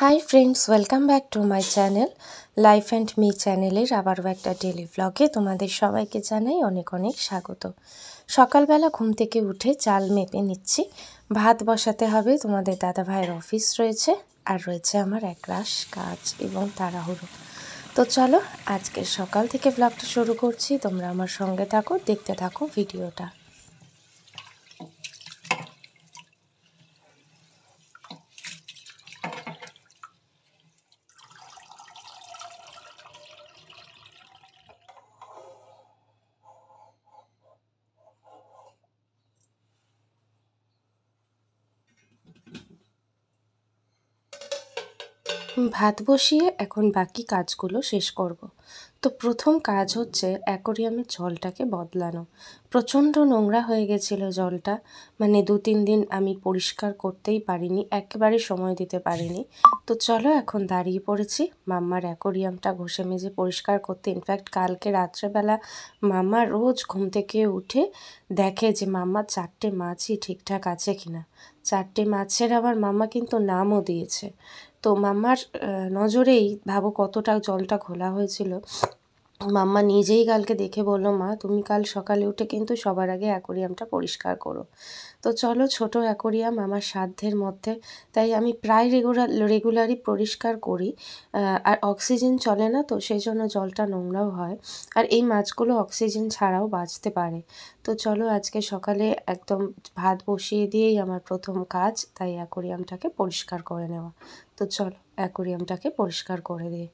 Hi friends, welcome back to my channel life and me চ্যানেলের আবারও একটা daily ব্লগে তোমাদের সবাইকে জানাই অনেক অনেক স্বাগত। সকালবেলা ঘুম থেকে উঠে চাল মেপে নিচ্ছি, ভাত বসাতে হবে। তোমাদের দাদা ভাইয়ের অফিস রয়েছে আর রয়েছে আমার একরাশ কাজ এবং তাড়াহুড়ো। তো চলো আজকে সকাল থেকে ব্লগটা শুরু করছি, তোমরা আমার সঙ্গে থাকো, দেখতে থাকো ভিডিওটা। ভাত বসিয়ে এখন বাকি কাজগুলো শেষ করব। তো প্রথম কাজ হচ্ছে অ্যাকোরিয়ামের জলটাকে বদলানো। প্রচণ্ড নোংরা হয়ে গেছিলো জলটা, মানে 2-3 দিন আমি পরিষ্কার করতেই পারিনি, একেবারে সময় দিতে পারিনি। তো চলো এখন দাঁড়িয়ে পড়েছি মাম্মার অ্যাকোরিয়ামটা ঘষে মেজে পরিষ্কার করতে। ইনফ্যাক্ট কালকে রাত্রেবেলা মাম্মা রোজ ঘুম থেকে উঠে দেখে যে মাম্মার 4টে মাছই ঠিকঠাক আছে কিনা। 4টে মাছের আবার মাম্মা কিন্তু নামও দিয়েছে। তো মাম্মার নজরেই ভাবো কতটা জলটা ঘোলা হয়েছিল। মাম্মা নিজেই কালকে দেখে বলল, মা তুমি কাল সকালে উঠে কিন্তু সবার আগে অ্যাকোরিয়ামটা পরিষ্কার করো। তো চলো, ছোট অ্যাকোরিয়াম আমার সাধ্যের মধ্যে, তাই আমি প্রায় রেগুলারই পরিষ্কার করি। আর অক্সিজেন চলে না, তো সেই জন্য জলটা নোংরাও হয়। আর এই মাছগুলো অক্সিজেন ছাড়াও বাঁচতে পারে। তো চলো আজকে সকালে একদম ভাত বসিয়ে দিয়েই আমার প্রথম কাজ, তাই অ্যাকোরিয়ামটাকে পরিষ্কার করে নেওয়া। তো চলো অ্যাকোরিয়ামটাকে পরিষ্কার করে দিই।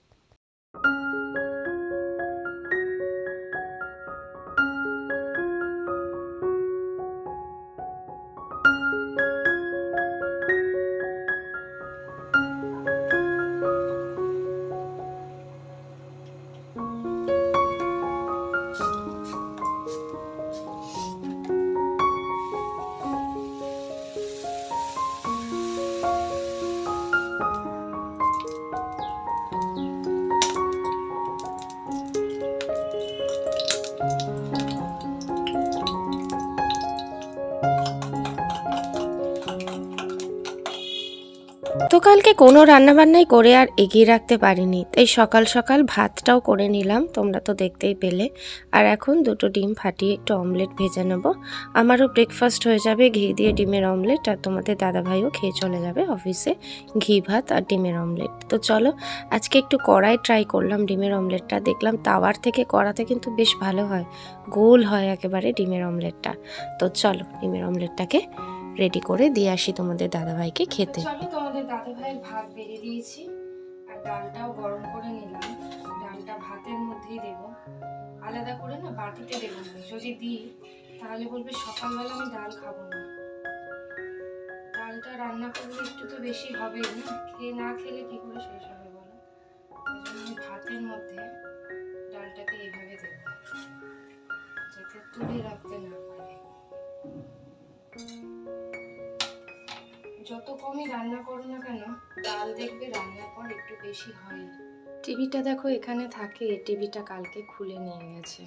তো কালকে কোনো রান্নাবান্নাই করে আর এগিয়ে রাখতে পারিনি, তাই সকাল সকাল ভাতটাও করে নিলাম, তোমরা তো দেখতেই পেলে। আর এখন 2টো ডিম ফাটিয়ে একটু অমলেট ভেজে নেব। আমারও ব্রেকফাস্ট হয়ে যাবে ঘি দিয়ে ডিমের অমলেট, আর তোমাদের দাদাভাইও খেয়ে চলে যাবে অফিসে ঘি ভাত আর ডিমের অমলেট। তো চলো আজকে একটু কড়াই ট্রাই করলাম ডিমের অমলেটটা, দেখলাম তাওয়ার থেকে কড়াতে কিন্তু বেশ ভালো হয়, গোল হয় একেবারে ডিমের অমলেটটা। তো চলো ডিমের অমলেটটাকে রেডি করে দিয়ে আসি তোমাদের দাদাভাইকে খেতে। চলো তোমাদের দাদাভাইয়ের ভাত বেড়ে দিয়েছি আর ডালটাও গরম করে নিলাম। ডালটা ভাতের মধ্যেই দেব, আলাদা করে না বাটিতে দেবো না, যদি দিই তাহলে বলবে সকালবেলা আমি ডাল খাবো না। ডালটা রান্না করলে একটু তো বেশি হবেই না, খেয়ে না খেলে কি করে শেষ হবে বলো। আমি ভাতের মধ্যে ডালটাকে এইভাবে দেব যাতে তুলে রাখতে না পারে। যত কমই রান্না করো না কেন, ডাল দেখবে রান্নার পর একটু বেশি হয়। টিভিটা দেখো এখানে থাকে, টিভিটা কালকে খুলে নিয়ে গেছে।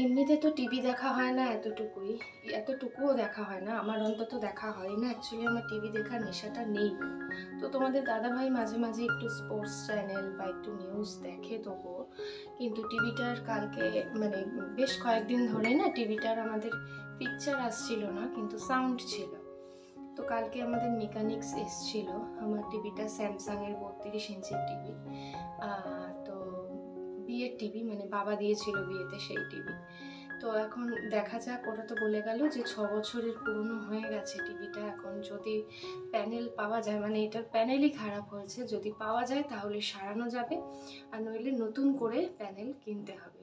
এমনিতে তো টিভি দেখা হয় না এতটুকুও দেখা হয় না, আমার অন্তত দেখা হয় না। অ্যাকচুয়ালি আমার টিভি দেখার নেশাটা নেই। তো তোমাদের দাদাভাই মাঝে মাঝে একটু স্পোর্টস চ্যানেল বা একটু নিউজ দেখে তবুও, কিন্তু টিভিটার কালকে মানে বেশ কয়েকদিন ধরে না টিভিটার আমাদের পিকচার আসছিল না, কিন্তু সাউন্ড ছিল। তো কালকে আমাদের মেকানিক্স এসছিল। আমার টিভিটা স্যামসাংয়ের 32 ইঞ্চির টিভি। তো বিয়ের টিভি, মানে বাবা দিয়েছিল বিয়েতে সেই টিভি। তো এখন দেখা যাক, ওরা তো বলে গেল যে 6 বছরের পুরনো হয়ে গেছে টিভিটা। এখন যদি প্যানেল পাওয়া যায়, মানে এটার প্যানেলই খারাপ হয়েছে, যদি পাওয়া যায় তাহলে সারানো যাবে, আর নইলে নতুন করে প্যানেল কিনতে হবে।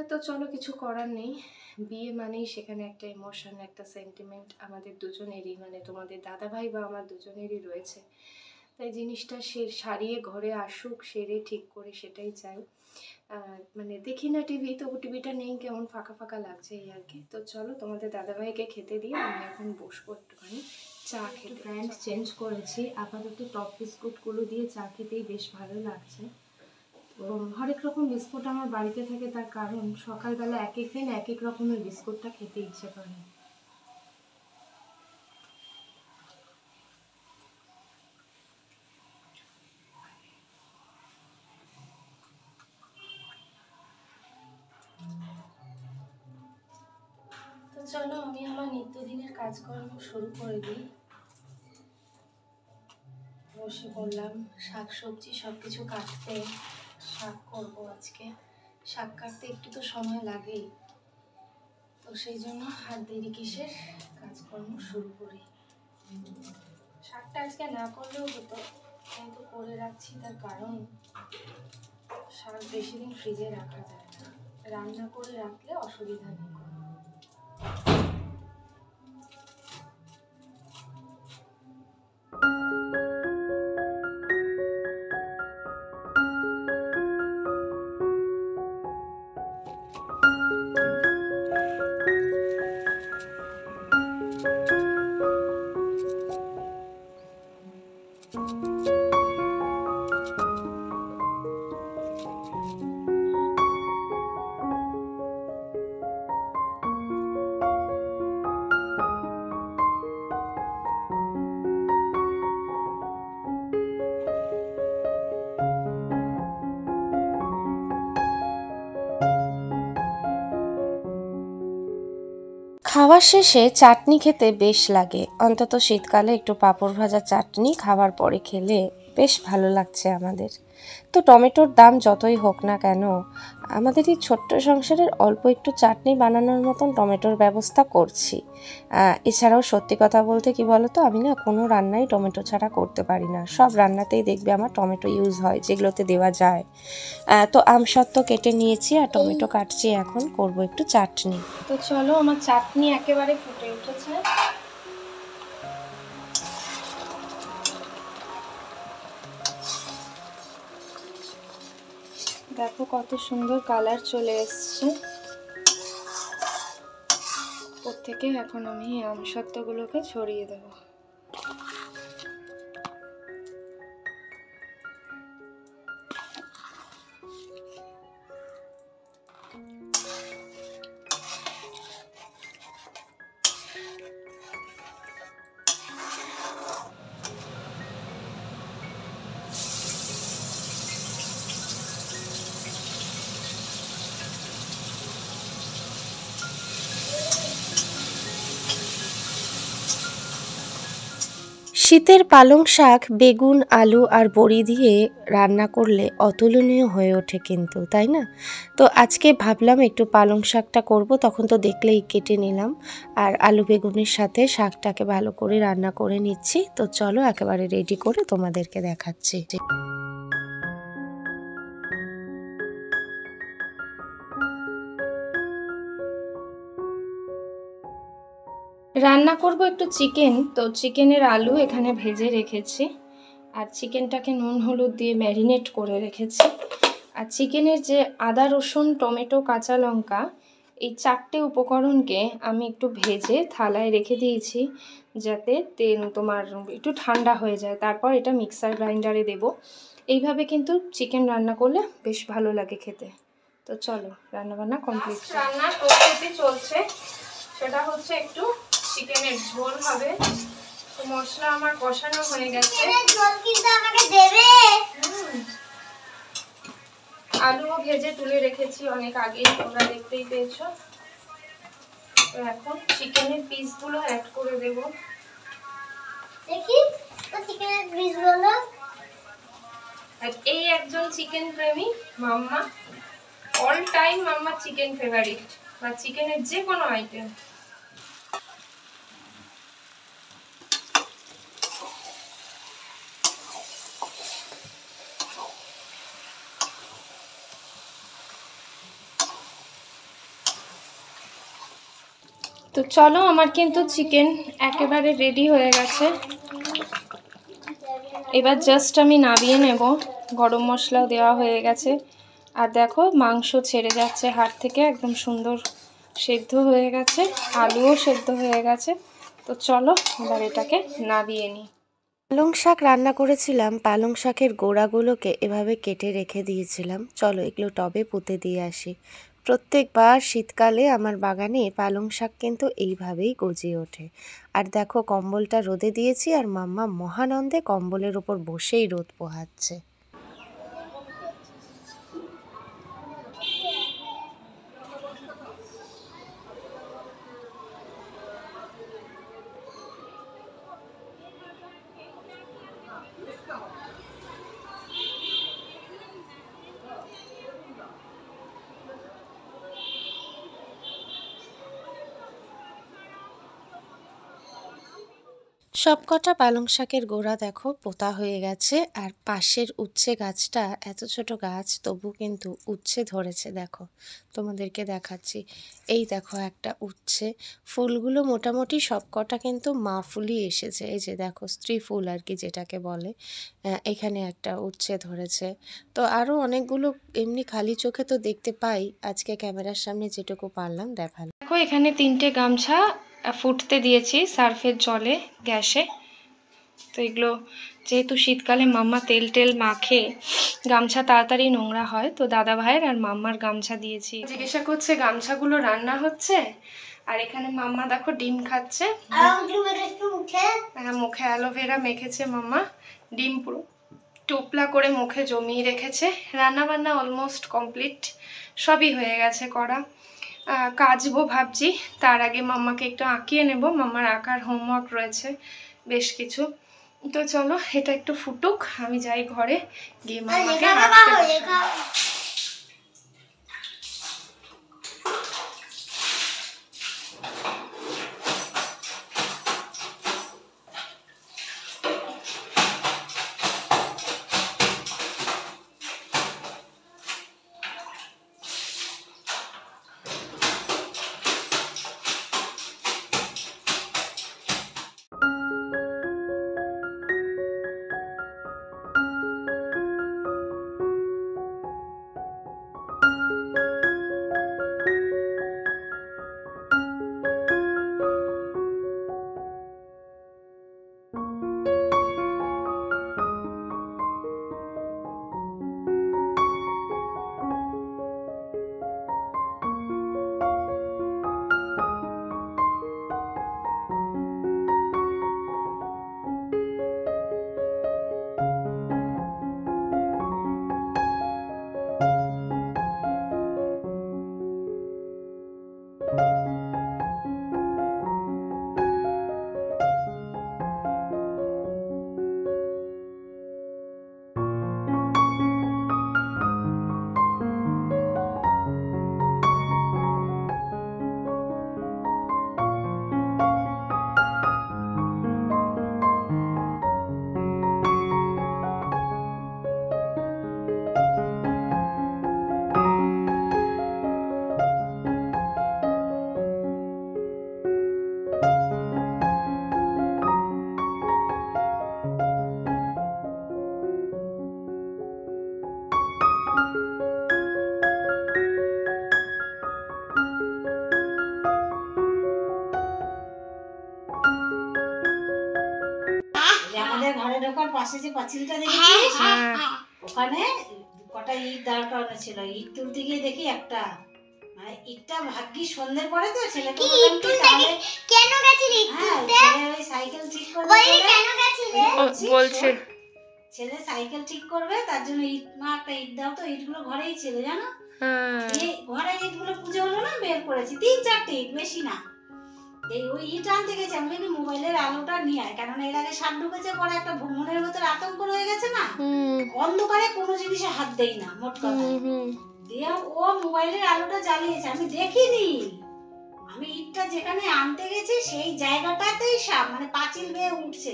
তো চলো কিছু করার নেই, বিয়ে মানেই সেখানে একটা ইমোশন, একটা সেন্টিমেন্ট আমাদের দুজনেরই, মানে তোমাদের দাদাভাই বা আমার দুজনেরই রয়েছে। তাই জিনিসটা সারিয়ে ঘরে আসুক, সেরে ঠিক করে, সেটাই চাই। মানে দেখি না টিভি, তবু টিভিটা নেই, কেমন ফাঁকা ফাঁকা লাগছে এই আর কি। তো চলো তোমাদের দাদাভাইকে খেতে দিয়ে আমি এখন বসবো একটুখানি চা খেতে। ব্র্যান্ড চেঞ্জ করেছি, আপাতত টপ বিস্কুটগুলো দিয়ে চা খেতেই বেশ ভালো লাগছে। হরেক রকম বিস্কুট আমার বাড়িতে থাকে, তার কারণ সকালবেলা এক এক দিন এক এক রকমের বিস্কুটটা খেতে ইচ্ছে করে। চলো আমি আমার নিত্যদিনের কাজকর্ম শুরু করে দিই। বসে পড়লাম শাক সবজি সব কিছু কাটতে। শাক করবো আজকে। শাক কাটতে একটু তো সময় লাগেই, তো সেই জন্য আর দেরি কিসের, কাজকর্ম শুরু করি। শাকটা আজকে না করলেও হতো, কিন্তু করে রাখছি। তার কারণ শাক বেশি দিন ফ্রিজে রাখা যায় না, রান্না করে রাখলে অসুবিধা নেই। খাওয়ার শেষে চাটনি খেতে বেশ লাগে, অন্তত শীতকালে একটু পাঁপড় ভাজা চাটনি খাওয়ার পরে খেলে বেশ ভালো লাগছে আমাদের। তো টমেটোর দাম যতই হোক না কেন, আমাদের এই ছোট্ট সংসারের অল্প একটু চাটনি বানানোর মতন টমেটোর ব্যবস্থা করছি। এছাড়াও সত্যি কথা বলতে কি বলতো, আমি না কোনো রান্নাই টমেটো ছাড়া করতে পারি না। সব রান্নাতেই দেখবে আমার টমেটো ইউজ হয়, যেগুলোতে দেওয়া যায়। তো আমসত্ত্ব কেটে নিয়েছি আর টমেটো কাটছি, এখন করব একটু চাটনি। তো চলো, আমার চাটনি একেবারে ফুটে উঠেছে। দেখো কত সুন্দর কালার চলে এসছে ওর থেকে। এখন আমি আমসত্ত্বগুলোকে ছড়িয়ে দেবো। শীতের পালং শাক বেগুন আলু আর বড়ি দিয়ে রান্না করলে অতুলনীয় হয়ে ওঠে কিন্তু, তাই না? তো আজকে ভাবলাম একটু পালং শাকটা করব, তখন তো দেখলেই কেটে নিলাম। আর আলু বেগুনের সাথে শাকটাকে ভালো করে রান্না করে নিচ্ছি। তো চলো একেবারে রেডি করে তোমাদেরকে দেখাচ্ছি। রান্না করব একটু চিকেন, তো চিকেনের আলু এখানে ভেজে রেখেছি, আর চিকেনটাকে নুন হলুদ দিয়ে ম্যারিনেট করে রেখেছি। আর চিকেনের যে আদা রসুন টমেটো কাঁচা লঙ্কা, এই 4টে উপকরণকে আমি একটু ভেজে থালায় রেখে দিয়েছি, যাতে তেল তোমার একটু ঠান্ডা হয়ে যায়। তারপর এটা মিক্সার গ্রাইন্ডারে দেব। এইভাবে কিন্তু চিকেন রান্না করলে বেশ ভালো লাগে খেতে। তো চলো রান্নাবান্না কমপ্লিট। রান্নার প্রস্তুতি চলছে, সেটা হচ্ছে একটু চিকেনের ঝোল হবে। তো মশলা আমার কষানো হয়ে গেছে। ঝোল কিন্তু আমাকে দেবে। আলুও ভেজে তুলে রেখেছি অনেক আগেই, তোমরা দেখতেই পেয়েছো। তো এখন চিকেনের পিসগুলো অ্যাড করে দেব। দেখি তো চিকেনের পিসগুলো। আর এই একজন চিকেন প্রেমী, মাম্মা, অল টাইম মাম্মা চিকেন ফেভারিট, বা চিকেনের যে কোনো আইটেম। তো চলো, আমার কিন্তু চিকেন একেবারে রেডি হয়ে গেছে। এবার জাস্ট আমি নামিয়ে নেব। গরম মশলাও দেওয়া হয়ে গেছে। আর দেখো মাংস ছেড়ে যাচ্ছে হাড় থেকে, একদম সুন্দর সেদ্ধ হয়ে গেছে, আলুও সেদ্ধ হয়ে গেছে। তো চলো এবার এটাকে নামিয়ে নিই। পালং শাক রান্না করেছিলাম, পালং শাকের গোড়াগুলোকে এভাবে কেটে রেখে দিয়েছিলাম। চলো এগুলো টবে পুঁতে দিয়ে আসি। প্রত্যেকবার শীতকালে আমার বাগানে পালং শাক কিন্তু এইভাবেই গজিয়ে ওঠে। আর দেখো কম্বলটা রোদে দিয়েছি, আর মাম্মা মহানন্দে কম্বলের ওপর বসেই রোদ পোহাচ্ছে। সবকটা পালং শাকের গোড়া দেখো পোতা হয়ে গেছে, আর পাশের উচ্ছে গাছটা এত ছোট গাছ তবু কিন্তু উচ্ছে ধরেছে। দেখো তোমাদেরকে দেখাচ্ছি, এই দেখো একটা উচ্ছে, ফুলগুলো মোটামুটি সবকটা কিন্তু মা ফুলই এসেছে। এই যে দেখো স্ত্রী ফুল আর কি যেটাকে বলে, এখানে একটা উচ্ছে ধরেছে। তো আরও অনেকগুলো এমনি খালি চোখে তো দেখতে পাই, আজকে ক্যামেরার সামনে যেটুকু পারলাম দেখালাম। দেখো এখানে 3টে গামছা ফুটতে দিয়েছি সার্ফের জলে গ্যাসে। তো এগুলো যেহেতু শীতকালে মাম্মা তেল টেল মাখে, গামছা তাড়াতাড়ি নোংরা হয়, তো দাদা ভাইয়ের আর মাম্মার গামছা দিয়েছি। জিজ্ঞাসা করছে গামছাগুলো রান্না হচ্ছে, আর এখানে মাম্মা দেখো ডিম খাচ্ছে। হ্যাঁ, মুখে অ্যালোভেরা মেখেছে মাম্মা, ডিম পুরো টোপলা করে মুখে জমিয়ে রেখেছে। রান্না বান্না অলমোস্ট কমপ্লিট, সবই হয়ে গেছে করা। কাচবো ভাবছি, তার আগে মাম্মাকে একটু আঁকিয়ে নেব, মাম্মার আঁকার হোমওয়ার্ক রয়েছে বেশ কিছু। তো চলো এটা একটু ফুটুক, আমি যাই ঘরে গিয়ে মাম্মাকে আঁকতে বসাবো। ঘরে ঢোকার পাশে যে পাঁচিলটা দেখেছিস, ওখানে কটা ইট দাঁড় করানো ছিল। ইট তুলতে গিয়ে দেখি একটা, মানে ইটটা ভাগ্যি সন্ধ্যের পরে তো ছেলেকে বললাম কি তাহলে কেন গেছিলি? হ্যাঁ, ছেলে ওই সাইকেল ঠিক করবে বলছে, ছেলে সাইকেল ঠিক করবে তার জন্য ইট, মা একটা ইট দাও তো। ইটগুলো ঘরেই ছিল জানো, ঘরে ইটগুলো পুজো হলো না, বের করেছি 3-4টে ইট, বেশি না। এই ওই ইট আনতে গেছে, আমি বলি মোবাইলের আলোটা নিয়ে আয়, কারণ এর আগে সাপ ঢুকেছে, পরে একটা মনের ভেতরে আতঙ্ক রয়ে গেছে না। অন্ধকারে কোনো জিনিসে হাত দেই না মোট কথা। দিয়ে ও মোবাইলের আলোটা জ্বালিয়েছে, আমি দেখিনি। আমি ইটটা যেখানে আনতে গেছি সেই জায়গাটাতেই সাপ, মানে পাঁচিল বেয়ে উঠছে।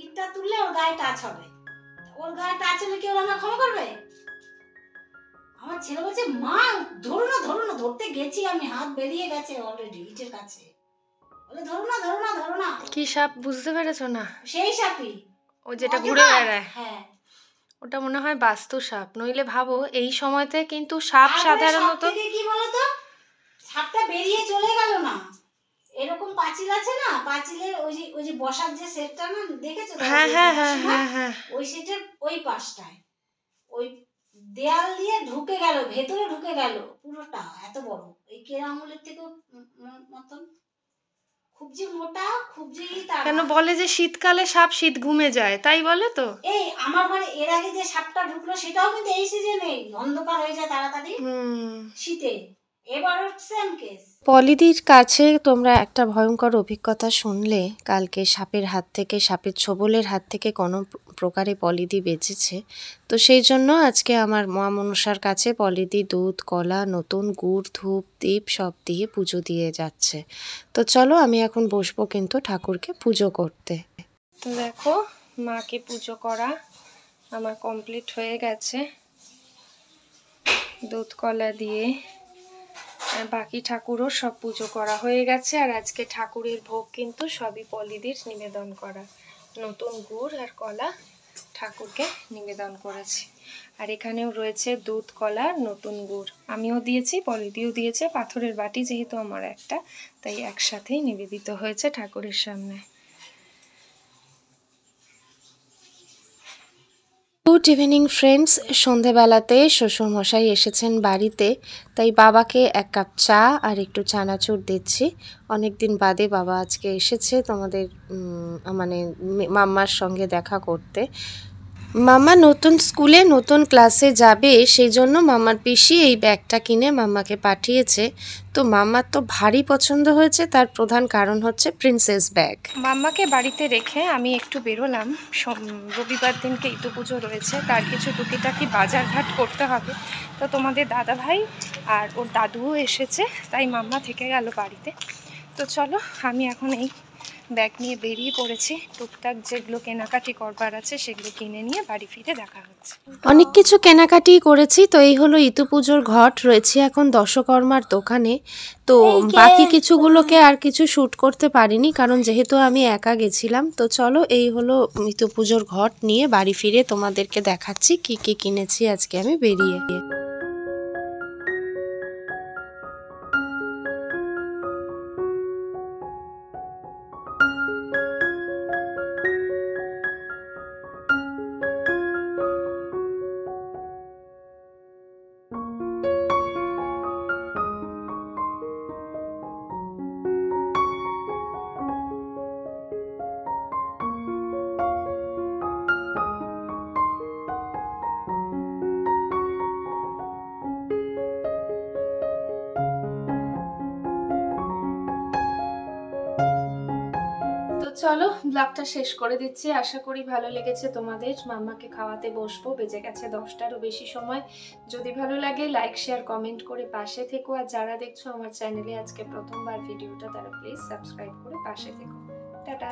ইটটা তুললে ওর গায়ে টাচ হবে, ওর গায়ে টাচ হলে কি ওরা আমাকে ক্ষমা করবে? আমার ছেলে বলছে মা ধরো না ধরো না, ধরতে গেছি আমি, হাত বেরিয়ে গেছে অলরেডি ইটের কাছে। ধরো না ধরো না ধরো না। কি সাপ বুঝতে পেরেছো না? সেই সাপই, ও যেটা ঘুরে বেড়ায়। হ্যাঁ, ওটা মনে হয় বাস্তু সাপ। নইলে ভাবো এই সময়তে কিন্তু সাপ সাধারণত কি বলতো, সাপটা বেরিয়ে চলে গেল না। এরকম পাঁচিল আছে না, পাঁচিলের ওই যে বসার যে সেটটা না, দেখেছো? হ্যাঁ হ্যাঁ হ্যাঁ হ্যাঁ হ্যাঁ, ওই সেটের ওই পাশটায় ওই দেয়াল দিয়ে ঢুকে গেল, ভেতরে ঢুকে গেল পুরোটা, এত বড়, এই কেরা আঙুলের থেকে মতন, খুব যে মোটা, খুব যে। কেন বলে যে শীতকালে সাপ শীত ঘুমে যায়, তাই বলে তো। এই আমার ঘরে এর আগে যে সাপটা ঢুকলো সেটাও কিন্তু এই সিজনে অন্ধকার হয়ে যায় তাড়াতাড়ি শীতে, এবারও সেম কেস। পলিদির কাছে তোমরা একটা ভয়ঙ্কর অভিজ্ঞতা শুনলে, কালকে সাপের হাত থেকে, সাপের ছোবলের হাত থেকে কোনো প্রকারে পলিদি বেঁচেছে। তো সেই জন্য আজকে আমার মা মনসার কাছে পলিদি দুধ, কলা, নতুন গুড়, ধূপ, দীপ সব দিয়ে পুজো দিয়ে যাচ্ছে। তো চলো আমি এখন বসবো কিন্তু ঠাকুরকে পুজো করতে। দেখো মাকে পুজো করা আমার কমপ্লিট হয়ে গেছে দুধ কলা দিয়ে, আর বাকি ঠাকুরও সব পুজো করা হয়ে গেছে। আর আজকে ঠাকুরের ভোগ কিন্তু সবই পলিদির নিবেদন করা, নতুন গুড় আর কলা ঠাকুরকে নিবেদন করেছি। আর এখানেও রয়েছে দুধ কলা নতুন গুড়, আমিও দিয়েছি, পলিদিও দিয়েছে। পাথরের বাটি যেহেতু আমার একটা, তাই একসাথেই নিবেদিত হয়েছে ঠাকুরের সামনে। গুড ইভিনিং ফ্রেন্ডস, সন্ধেবেলাতে শ্বশুরমশাই এসেছেন বাড়িতে, তাই বাবাকে এক কাপ চা আর একটু চানাচুর দিচ্ছি। অনেক দিন বাদে বাবা আজকে এসেছে তোমাদের মানে মাম্মার সঙ্গে দেখা করতে। মাম্মা নতুন স্কুলে নতুন ক্লাসে যাবে, সেই জন্য মাম্মার পিসি এই ব্যাগটা কিনে মাম্মাকে পাঠিয়েছে। তো মাম্মার তো ভারী পছন্দ হয়েছে, তার প্রধান কারণ হচ্ছে প্রিন্সেস ব্যাগ। মাম্মাকে বাড়িতে রেখে আমি একটু বেরোলাম, রবিবার দিনকে ইতু পুজো রয়েছে, তার কিছু টুকিটাকি বাজারঘাট করতে হবে। তো তোমাদের দাদা ভাই আর ওর দাদুও এসেছে, তাই মাম্মা থেকে গেল বাড়িতে। তো চলো আমি এখন এই ব্যাগ নিয়ে বেরিয়ে পড়েছি, টুকটাক যেগুলো কেনাকাটি করবার আছে সেগুলো কিনে নিয়ে বাড়ি ফিরে দেখা হচ্ছে। অনেক কিছু কেনাকাটি করেছি। তো এই হলো ইতু পুজোর ঘট, রয়েছে এখন দশকর্মার দোকানে। তো বাকি কিছুগুলোকে আর কিছু শ্যুট করতে পারিনি, কারণ যেহেতু আমি একা গেছিলাম। তো চলো এই হলো ইতু পুজোর ঘট নিয়ে বাড়ি ফিরে তোমাদেরকে দেখাচ্ছি কি কি কিনেছি আজকে আমি বেরিয়ে। চলো ব্লগটা শেষ করে দিচ্ছি, আশা করি ভালো লেগেছে তোমাদের। মাম্মাকে খাওয়াতে বসবো, বেজে গেছে 10টারও বেশি সময়। যদি ভালো লাগে লাইক শেয়ার কমেন্ট করে পাশে থেকো। আর যারা দেখছো আমার চ্যানেলে আজকে প্রথমবার ভিডিওটা, তারা প্লিজ সাবস্ক্রাইব করে পাশে থেকো। টাটা।